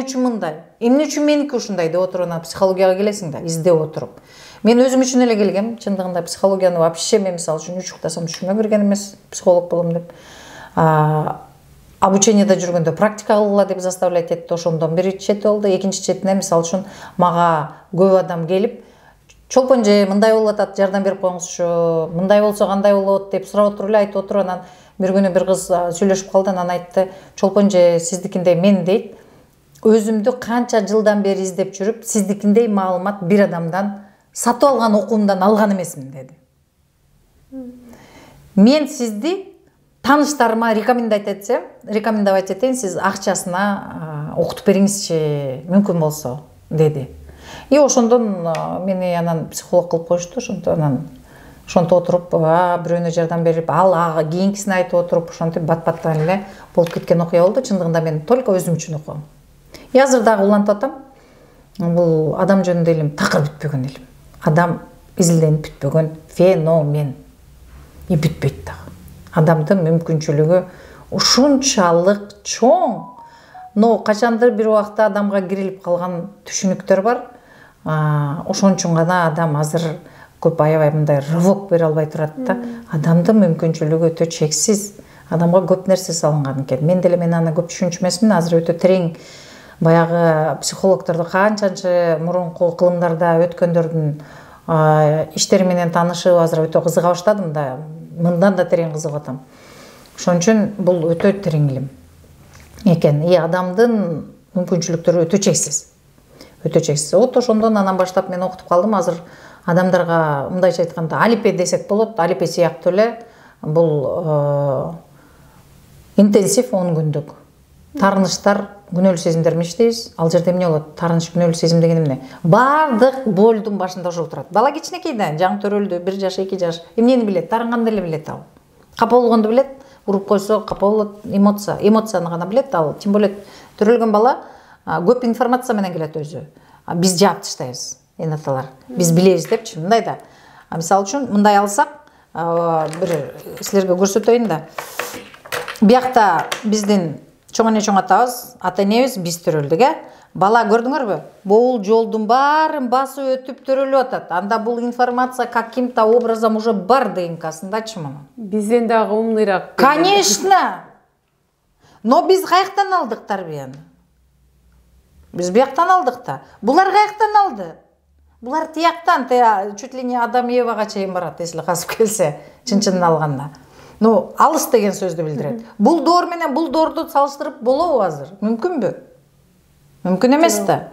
үчүн мындай, эмне үчүн меники ушундай деп отуруп, анан психологияга келесиң да, издеп отуруп. Мен өзүм үчүн эле келгем, чындыгында психологияны вообще мен мисалы үчүн үч уктасам түшүмө кирген эмес, психолог болом деп. Обучениеда жүргөндө практика кылгыла деп заставлять этти, ошондон бир чети болду. Экинчи четине мисалы үчүн мага көп адам келип, чолпон же мындай болуп атат, жардам берип коюңузчу, мындай болсо кандай болот деп сурап отуруп эле, айтып отуруп, анан бир күнү бир кыз сүйлөшүп калды, анан айтты, чолпон же сиздикиндей мен дейт, өзүмдү канча жылдан бери издеп жүрүп, сиздикиндей маалымат бир адамдан сатып алган окуумдан алган эмесмин деди. Мен сизди тааныштарыма рекомендовать этейин, сиз акчасына окутуп бериңизчи, мүмкүн болсо, деди. И ошондон мени анан психолог кылып коюшту, ошонтип отуруп, бирөөнө жардам берип, ал кийинкисин айтып отуруп, ошентип бат-баттан эле болуп кеткен окуя болду. Чындыгында мен только өзүм үчүн окугам. И азыр дагы улантып атам. Бул адам жөнүндө илим такыр бүтпөгөн илим. Адам изилденип бүтпөгөн феномен. И бүтпөйт дагы. Адамдын мүмкүнчүлүгү ушунчалык чоң. Но качандыр бир убакта адамга кирилип калган түшүнүктөр бар. Ошон үчүн гана адам азыр көп аябай мындай рывок бере албай турат да. Адамдын мүмкүнчүлүгү өтө чексиз. Адамга көп нерсе салынган экен. Мен деле аны көп түшүнчү эмесмин. Азыр өтө терең баягы психологдорду канчанчы мурунку кылымдарда өткөндөрдүн иштери менен таанышып, азыр өтө кызыга баштадым да. Мындан да терең кызыгып атам. Ошон үчүн бул өтө терең илим экен. И адамдын мүмкүнчүлүктөрү өтө чексиз. Вот ошондон анан баштап мен окутуп калдым. Азыр адамдарга мындайча айтканда алипе десек болот. Алипе сыяктуу эле бул интенсив 10 күндүк. Тарыныштар, күнөөлүү сезимдер менен иштейбиз. Ал жерде эмне болот? Тарыныш, күнөөлүү сезим деген эмне? Бардык болдун башында ошол турат. Бала кичинекейден, жаңы төрөлдү, 1 жаш, 2 жаш, эмнени билет? Тарынганды эле билет ал. Капа болгонду билет, уруп койсо капа болот, эмоцияны гана билет ал. Тем более төрөлгөн бала көп информация менен келет өзү. Биз жаап таштайбыз, эн аталар. Биз билебиз депчи, мындай да. Мисалы үчүн мындай алсак, бир силерге көрсөтөйүн да. Биякта биздин чоң эне чоң атабыз, ата энебиз биз төрөлдүк, Бала көрдүңөрбү? Бул жолдун баарын басып өтүп төрөлүп атат. Анда бул информация каким-то образом уже бар ДНК-сындачы муну. Бизден дагы умныйраак. Конечно. Но биз каяктан алдык тарбияны? Биз бияктан алдык да. Булар каяктан алды? Булар тияктан, чуть ли не Адам Евага чейин барат, если касып келсе, чын-чынын алганда. Ну, алыс деген сөздү билдирет. Бул доор менен бул доорду салыштырып болобу азыр? Мүмкүнбү? Мүмкүн эмес да.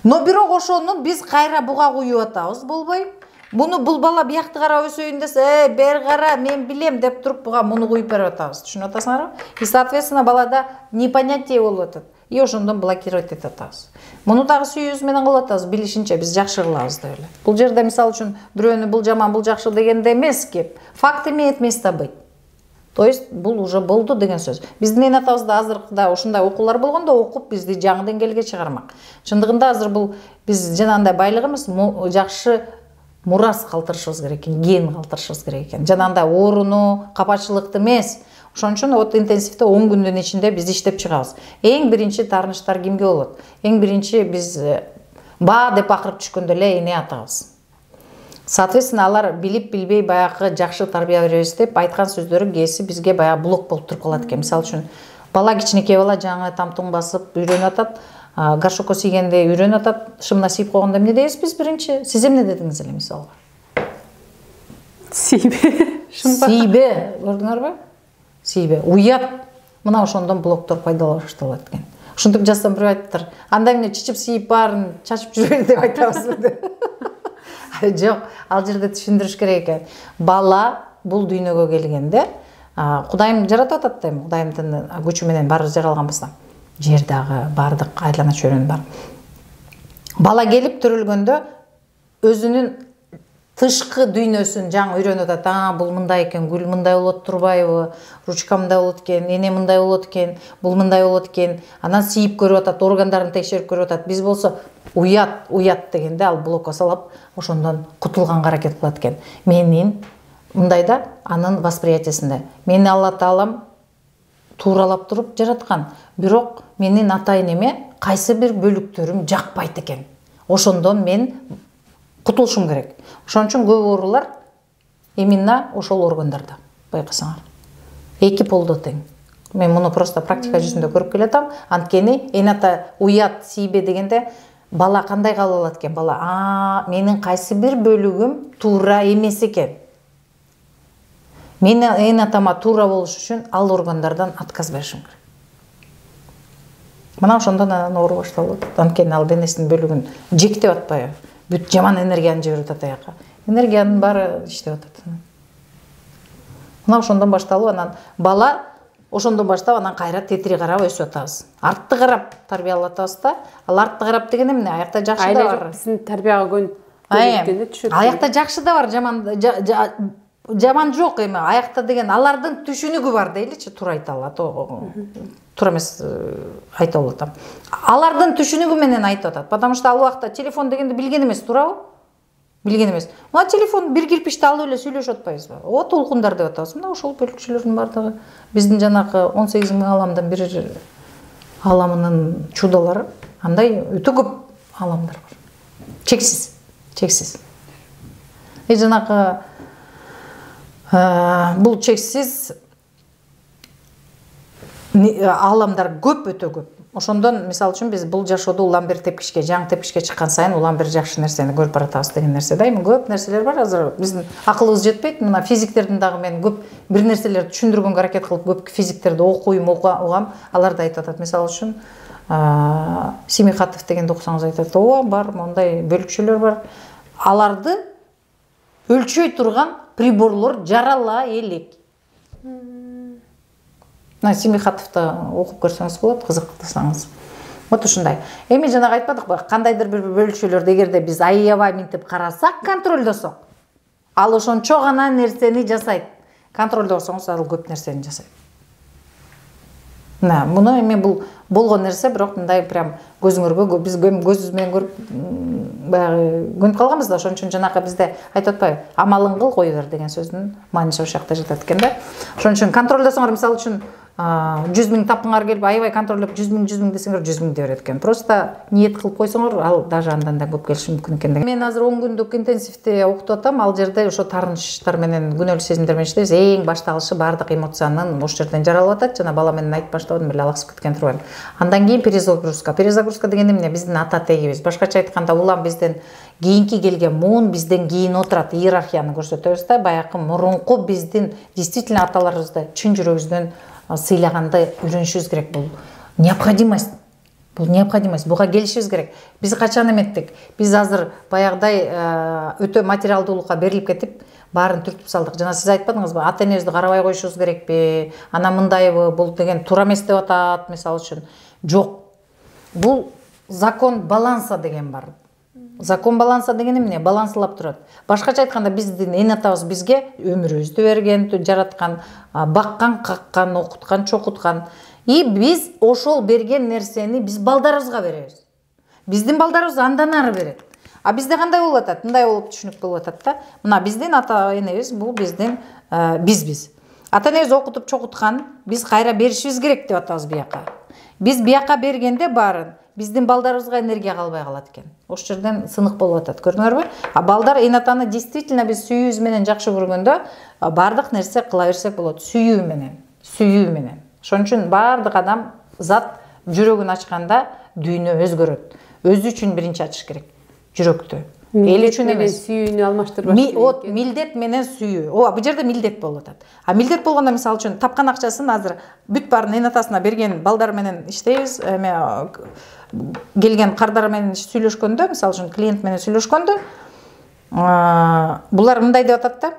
Но бирок ошону биз кайра буга куюп атабыз, болбой. Буну бул бала биякты карап өсөйүн десе, бери кара, мен билем деп туруп буга муну куюп берип атабыз. Түшүнүп атасыңарбы? И соответственно балада непонятие болуп атат. И ошондон блокировать этип атабыз. Муну дагы сүйүүбүз менен кылып атабыз, билишинче биз жакшы кылабыз деп эле. Бул жерде мисалы үчүн бирөөнү бул жаман, бул жакшы дегенде эмес кеп. Факт имеет место быть. То есть бул уже болду деген сөз. Биздин эне атабызда азыркыда ушундай окуулар болгондо окуп бизди жаңы деңгээлге чыгармак. Чындыгында азыр бул биз жанагындай байлык эмес, жакшы мурас калтырышыбыз керек экен, ген калтырышыбыз керек экен. Жанагындай ооруну, капачылыкты эмес. Ошон үчүн вот интенсивде 10 күндүн ичинде биз иштеп чыгабыз. Эң биринчи таарынычтар кимге болот? Эң биринчи биз ба деп акырып түшкөндө эле эне атабыз. Соответственно, алар билип билбей баягы жакшы тарбия беребиз деп айткан сөздөрү кээси бизге баягы блок болуп туруп калат экен. Мисалы үчүн бала кичинекей бала жаңы там-туң басып үйрөнүп атат, гаршокко тийгенде үйрөнүп атат, шымына тийип койгондо эмне дейбиз биз биринчи? Сиз эмне дедиңиз эле мисалга? Сейбе. Сейбе, көрдүңөрбү? Сейбе, уят. Мына ошондон блоктор пайдалана башталат экен. Ушинтип жазсам бирөө айтыптыр. Андай эмне чичип сейип баарын чачып жүрбөйт деп айтабыз. Жок, ал жерде түшүндүрүш керек экен. Бала бул дүйнөгө келгенде, Кудайым жаратып атат дейм. Кудайымдын күчү менен баары жаралган болсо, жер дагы бардык айлана чөйрөнү бар. Бала келип төрөлгөндө өзүнүн тышкы дүйнөсүн жаңы үйрөнүп атат. Бул мындай экен, гүл мындай болот турбайбы? Ручка мындай болот экен, эне мындай болот экен, бул мындай болот экен. Анан siiп көрүп атат, органдарын текшерип көрүп атат. Биз болсо уят дегенде ал блокко салып, ошондон кутулганга аракет кылат экен. Менин мындайда анын восприятиесинде. Мени Алла Таалам тууралап туруп жараткан. Бирок менин ата энеме кайсы бир бөлүктөрүм жакпайт экен. Ошондон мен кутулушум керек. Ошон үчүн көп оорулар именно ошол органдарда. Байкасаңар. Эки полдо тең. Мен муну просто практика жүзүндө көрүп келатам. Анткени эната уят сейбе дегенде бала кандай кабыл алат экен? Бала, менин кайсы бир бөлүгүм туура эмес экен. Мен энатама туура болуш үчүн ал органдардан отказ беришим керек. Мына ошондон анан оору башталат. Анткени ал денесинин бөлүгүн жектеп атпайбы? Бүт жаман энергияны жиберип атат аяка. Энергиянын баары иштеп атат. Мына ошондон башталып, анан бала ошондон баштап анан кайра тетири карап өсүп атабыз. Артты карап тарбиялап атабыз да. Ал артты карап деген эмне? Аякта жакшы да бар. Биздин тарбияга көнүткөндө түшөт. Аякта жакшы да бар, жаман жок эми. Аякта деген алардын түшүнүгү бар дейличи, туура айталы. Туура эмес айтып атам. Алардын түшүнүгү менен айтып атат. Потому что ал убакта телефон дегенди билген эмес, туурабы? Билген эмес. Мына телефон бир кирпичти алып эле сүйлөшүп атпайбызбы? О, толкундар деп атабыз. Мына ошол бөлүкчөлөрдүн бардыгы биздин жанагы 18.000 аламдан бир аламынын чудалары. Андай өтө көп аламдар бар. Чексиз. Жанагы бул чексиз аламдар көп, өтө көп. Ошондон мисалы үчүн биз бул жашоодо улам бир тепкичке, жаңы тепкичке чыккан сайын улам бир жакшы нерсени көрүп баратабыз деген нерсе да. Эми көп нерселер бар, азыр биздин акылыбыз жетпейт. Мына физиктердин дагы мен көп бир нерселерди түшүндүргөнгө аракет кылып, көп физиктерди угам, алар да айтып атат. Мисалы үчүн Семихатов дегенди окусаңыз айтат, бар, мондай бөлүкчөлөр бар. Аларды өлчөй турган приборлор жарала элек. Семихатовду окуп көрсөңүз болот, кызыктырсаңыз. Вот ушундай. Эми жанагы айтпадыкпы, кандайдыр бир бөлүкчөлөрдү эгерде биз аябай минтип карасак, контролдосок, ал ошончо гана нерсени жасайт. Контролдо болсоңуз, ал көп нерсени жасайт. Муну эми бул болгон нерсе, бирок мындай прям көзүңөргө биз көзүбүз менен көрүп баягы көнүп калганбыз да. Ошон үчүн жанагы бизде айтып атпайбы, амалың кыл, кое бер деген сөздүн мааниси ошол жакта жатат экен да. Ошон үчүн контролдосоңор, мисалы үчүн 100.000 тапкыңар келип, аябай контролдоп 100.000 десеңер 100.000 деп берет экен. Просто ниет кылып койсоңор, ал даже андан да көп келиши мүмкүн экен. Мен азыр 10 күндүк интенсивде окутуп атам. Ал жерде ошо таарынычтар менен, күнөөлүү сезимдер менен иштейбиз. Эң башталышы бардык эмоциянын ошол жерден жаралып атат. Жана бала менен айтып баштабадым, эле алаксып кеткен турбайм. Андан кийин перезагрузка. Перезагрузка деген эмне? Биздин ата тегибиз. Башкача айтканда, улам бизден кийинки келген муун бизден кийин отурат, иерархияны көрсөтөбүз да. Баягы мурунку биздин действительно аталарыбызды чын жүрөгүбүздөн сыйлаганды үйрөнүшүбүз керек. Бул необходимость Бул необходимость, буга келишибиз керек. Биз качан эметтик? Биз азыр баягыдай өтө материалдуулукка берилип кетип, баарын түртүп салдык. Жана сиз айтпадыңызбы, ата энебизди карабай коюшубуз керекпи? Ана мындайбы? Бул деген туура эмес деп атат, мисалы үчүн. Жок. Бул закон баланса деген бар. Закон баланса деген эмне? Баланслап турат. Башкача айтканда, биздин эн атабыз бизге өмүрүбүздү берген, жараткан, баккан, каккан, окуткан, чокуткан. И биз ошол берген нерсени биз балдарыбызга беребиз. Биздин балдарыбыз андан ары берет. А бизде кандай болуп атат? Мындай болуп түшүнүк болуп атат да. Мына биздин ата энебиз, бул биздин биз. Ата энебиз окутуп чокуткан, биз кайра беришибиз керек деп атабыз бияка. Биз бияка бергенде баарын биздин балдарыбызга энергия калбай калат экен. Ошол жерден сынык болуп атат. Көрдүңөрбү? А балдар эн атаны действительно биз сүйүүбүз менен жакшы көргөндө бардык нерсе кыла берсек болот. Сүйүү менен. Ошон үчүн бардык адам зат жүрөгүн ачканда дүйнө өзгөрөт. Өзү үчүн биринчи ачыш керек. Жүрөктү. Эл үчүн эмес. Сүйүүнү алмаштырбаш. Милдет менен сүйүү. Бул жерде милдет болуп атат. А милдет болгондо мисалы үчүн тапкан акчасын азыр бүт баарын эн атасына берген балдар менен иштейбиз. Келген кардар менен сүйлөшкөндө, мисалы үчүн клиент менен сүйлөшкөндө, булар мындай деп атат да.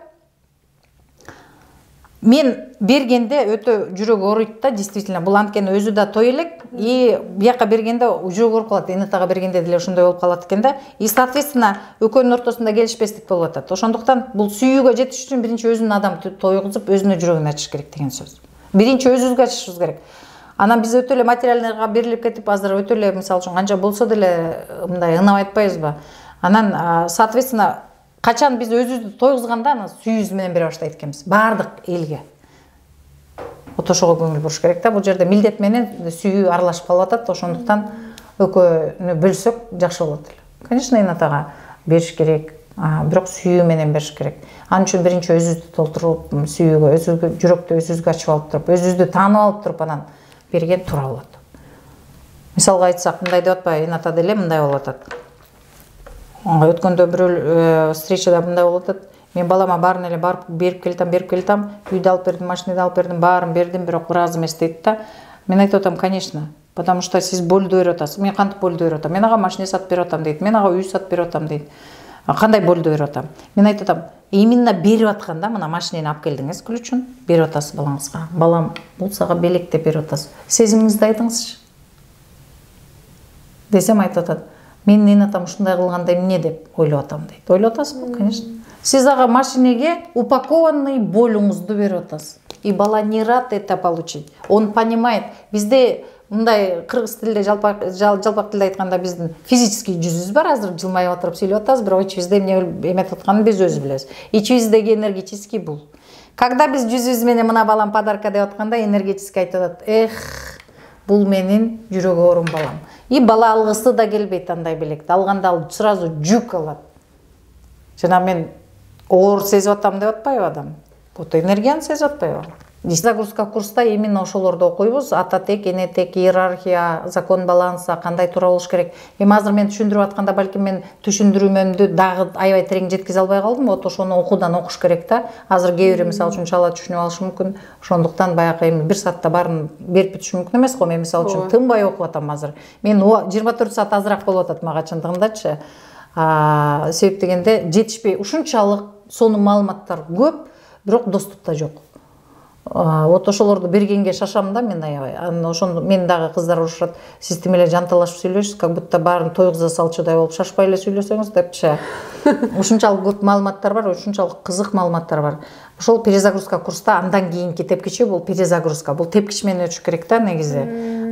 Мен бергенде өтө жүрөгү ооруйт да, действительно, бул анткени өзү да той элек, и бияка бергенде жүрөгү ооруп калат, эн атага бергенде деле ошондой болуп калат экен да. И соответственно, экөөнүн ортосунда келишпестик болуп атат. Ошондуктан бул сүйүүгө жетиш үчүн биринчи өзүнүн адам тойгузуп, өзүнө жүрөгүн ачыш керек деген сөз. Биринчи өзүбүзгө ачышыбыз керек. Анан биз өтө эле материалдыга берилип кетип, азыр өтө эле, мисалы үчүн, канча болсо деле мындай ынап айтпайбызбы? Анан, соответственно, качан биз өзүбүздү тойгузганда, аны сүйүүбүз менен бере баштайт экенбиз. Бардык элге. Ошого көңүл буруш керек да. Бул жерде милдет менен сүйүү аралашып калып атат. Ошондуктан экөөнү бөлсөк жакшы болот эле. Конечно, эн атага бериш керек, бирок сүйүү менен бериш керек. Ал үчүн биринчи өзүбүздү толтуруп, сүйүүгө, өзүбүздү жүрөктү өзүбүзгө ачып алып туруп, өзүбүздү таанып алып туруп, анан берген туура болот. Мисалга айтсак, мындай деп атпайбы, эн ата деле мындай болуп атат. Өткөндө бирөө встречада мындай болуп атат. Мен балама баарын эле барып берип келатам, үйдү алып бердим, машинада алып бердим, баарын бердим, бирок ыраазы эмес дейт да. Мен айтып атам, конечно, потому что сиз болду берип атасыз. Мен кантип болду берип атам? Мен ага машина сатып берип атам дейт. Мен ага үй сатып берип атам дейт. Кандай болду берип атам? Мен айтып атам, именно берип атканда, мына машинени алып келдиңиз, ключун берип атасыз балаңызга. Балам, бул сага белек деп берип атасыз. Сезимиңизди айтыңызчы. Десем айтып атат, мен эн атам ушундай кылганда эмне деп ойлоп атам дейт. Ойлоп атасызбы? Конечно. Сиз ага машинеге упакованный болуңузду берип атасыз. И бала не рад это получить. Он понимает. Бизде мындай кыргыз тилинде жалпак тилде айтканда биздин физический жүзүбүз бар, азыр жылмайып отуруп сүйлөп атабыз, бирок ичибизде эмне эметип атканын биз өзүбүз билебиз. Ичибиздеги энергетический бул. Когда биз жүзүбүз менен мына балам подарка деп атканда, энергетический айтып атат, эх, бул менин жүрөгү оорум балам. И бала алгысы да келбейт андай белекти. Алганда ал сразу жүк алат. Жана мен оор сезип атам деп атпайбы адам? Бут энергияны сезип атпайбы? Загрузка курста именно ошолорду окуйбуз. Ата тек, эне тек, иерархия, закон баланса, кандай туура болуш керек. Эми азыр мен түшүндүрүп атканда балким мен түшүндүрүүмдү дагы аябай терең жеткизе албай калдым. Вот ошону окуудан окуш керек да. Азыр кээ бири мисалы үчүн чала түшүнүп алышы мүмкүн. Ошондуктан баягы эми 1 саатта баарын берип бүтүшү мүмкүн эмес го. Мен мисалы үчүн тынбай окуп атам азыр. Мен 24 саат азыраак болуп атат мага чындыгындачы. Себеп дегенде жетишпей, ушунчалык сонун маалыматтар көп, бирок доступта жок. Вот ошолорду бергенге шашам да мен аябай. Ошондо мен дагы кыздар урушат, сиз тим эле жанталашып сүйлөшөсүз, как будто баарын тойгуза салчудай болуп шашпай эле сүйлөсөңүз депчи. Ушунчалык көп маалыматтар бар, ушунчалык кызык маалыматтар бар. Ошол перезагрузка курста андан кийинки тепкичи бул перезагрузка. Бул тепкич менен өтүш керек да негизи.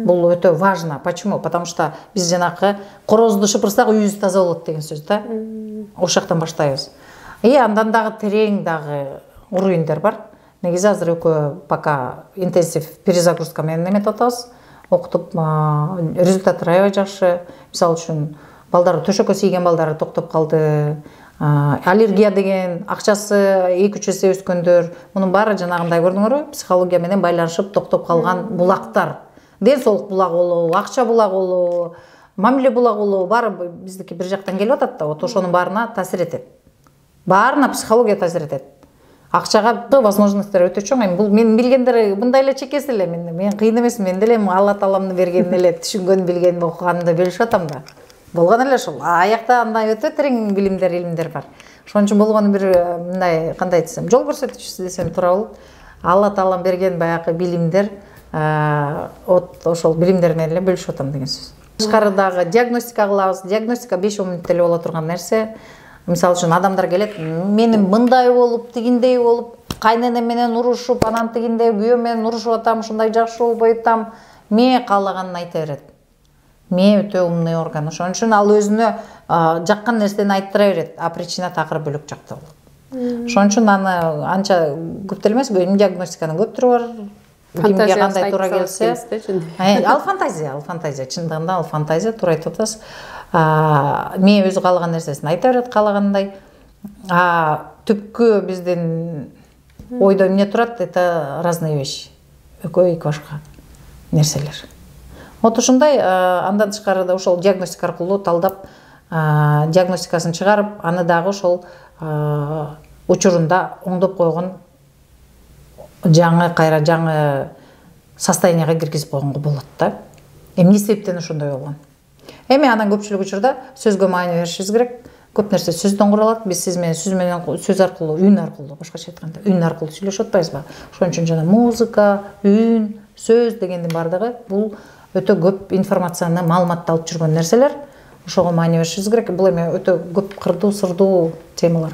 Бул өтө важно. Почему? Потому что биз жанакы корозду шыпырсак үйүбүз таза болот деген сөз да. Ошол жактан баштайбыз. И андан дагы терең дагы уровеньдер бар. Негизи азыр экөө пока интенсив перезагрузка менен эметип атабыз. Окутуп, результаттары аябай жакшы. Мисалы үчүн, балдар төшөккө тийген балдар токтоп калды. Аллергия деген акчасы 2-3 эсе өскөндөр. Мунун баары жанагындай көрдүңөрбү? Психология менен байланышып токтоп калган булактар. Ден соолук булагы болобу, акча булагы болобу, мамиле булагы болобу, баары биздики бир жактан келип атат да, вот ошонун баарына таасир этет. Баарына психология таасир этет. акчага возможностьтер өтө чоң. Эми бул мен билгендер мындай эле чекеси эле, мен кыйын эмес, мен деле Алла Тааламдын бергенин эле түшүнгөн, билген, окуганымды билишип атам да. Болгон эле ошол. Аякта андай өтө терең билимдер, илимдер бар. Ошон үчүн болгону бир мындай кандай десем, жол көрсөтүүчүсү десем туура болот. Алла Таалам берген баягы билимдер, ошол билимдер менен эле бөлүшүп атам деген сөз. Тышкарыдагы диагностика кылабыз. Диагностика 5-10 мүнөттө эле боло турган нерсе. Мисалы үчүн адамдар келет, менин мындай болуп, тигиндей болуп, кайненем менен урушуп, анан тигиндей күйөө менен урушуп атам, ушундай жакшы болбой атам. Мээ каалаганын айта берет. Мээ өтө умный орган. Ошон үчүн ал өзүнө жаккан нерсени айттыра берет, а причина такыр бөлөк жакта болот. Ошон үчүн аны анча көп деле эмес, диагностиканын көп түрү бар. Кимге кандай туура келсе. Ал фантазия, чындыгында ал фантазия, туура айтып атасыз. Мен өзү каалаган нерсесин айта берет каалагандай. Түпкү биздин ойдо эмне турат, это разные вещи. Экөө эки башка нерселер. Вот ушундай, андан тышкарыда ошол диагностика аркылуу талдап, диагностикасын чыгарып, аны дагы ошол учурунда оңдоп койгон жаңы состоянияга киргизип койгонго болот да. Эмне себептен ошондой болгон? Эми анан көпчүлүк учурда сөзгө маани беришибиз керек. Көп нерсе сөздөн куралат. Биз сиз менен сөз аркылуу, үн аркылуу, башкача айтканда, үн аркылуу сүйлөшүп атпайбызбы? Ошон үчүн жана музыка, үн, сөз дегендин бардыгы бул өтө көп информацияны, маалыматты алып жүргөн нерселер. Ошого маани беришибиз керек. Бул эми өтө көп кырдуу, сырдуу темалар.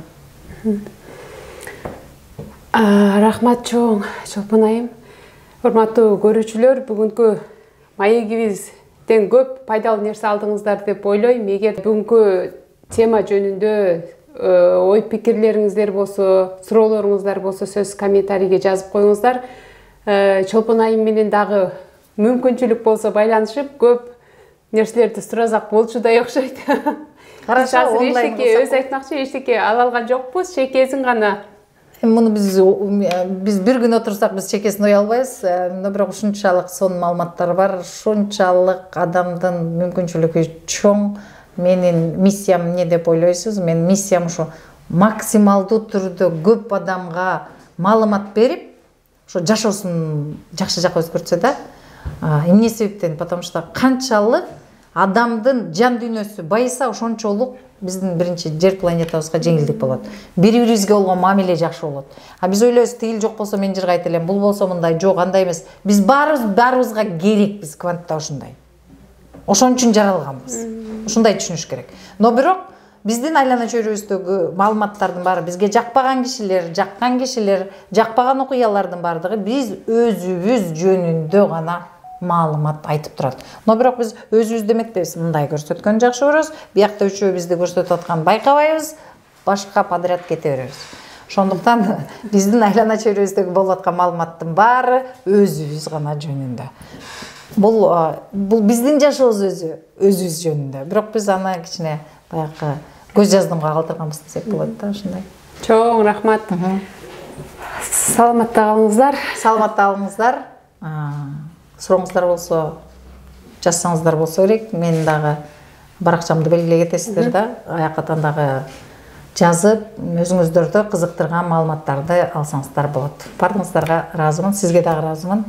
Рахмат чоң, Чолпон айым. Урматтуу көрүүчүлөр, бүгүнкү маегибизден көп пайдалуу нерсе алдыңыздар деп ойлойм. Эгер бүгүнкү тема жөнүндө ой пикирлериңиздер болсо, суроолоруңуздар болсо, сөз комментарийге жазып коюңуздар. Чолпон айым менен дагы мүмкүнчүлүк болсо байланышып, көп нерселерди суразак болчудай окшойт. Карашы, эчтеке өз айтмакчы, эчтеке ала алган жокпуз, чекесин гана. Муну биз бир күн отурсак биз чекесин ой албайбыз. Бирок ушунчалык сонун маалыматтар бар, ушунчалык адамдын мүмкүнчүлүгү чоң. Менин миссиям эмне деп ойлойсуз? Менин миссиям ушу максималдуу түрдө көп адамга маалымат берип, ошо жашоосун жакшы жакка өзгөртсө да. Эмне себептен? Потому что канчалык адамдын жан дүйнөсү байыса, ошончолук биздин биринчи жер планетабызга жеңилдик болот. Бири-бирибизге болгон мамиле жакшы болот. Биз ойлойбуз, тигил жок болсо мен жыргайт элем, бул болсо мындай, жок, андай эмес. Биз баарыбызга керекпиз квантта ошундай. Ошон үчүн жаралганбыз. Ушундай түшүнүш керек. Но бирок биздин айлана чөйрөбүздөгү маалыматтардын баары бизге жакпаган кишилер, жаккан кишилер, жакпаган окуялардын бардыгы биз өзүбүз жөнүндө гана маалымат айтып турат. Но бирок биз өзүбүз демектебиз. Мындай көрсөткөн жакшы көрөбүз. Биякта үчөө бизди көрсөтүп атканын байкабайбыз, башка подряд кете беребиз. Ошондуктан биздин айлана чөйрөбүздөгү болуп аткан маалыматтын баары өзүбүз гана жөнүндө. Бул биздин жашообуз өзүбүз жөнүндө. Бирок биз аны кичине баягы көз жаздымга калтырганбыз десек болот да, ушундай. Чоң рахмат. Саламатта калыңыздар. Саламатта калыңыздар. Сурооңуздар болсо, жазсаңыздар болсо керек. Мен дагы баракчамды белгилей кетесиздер да. Аяккатан дагы жазып, өзүңүздөрдү кызыктырган маалыматтарды алсаңыздар болот. Баарыңыздарга ыраазымын, сизге дагы ыраазымын.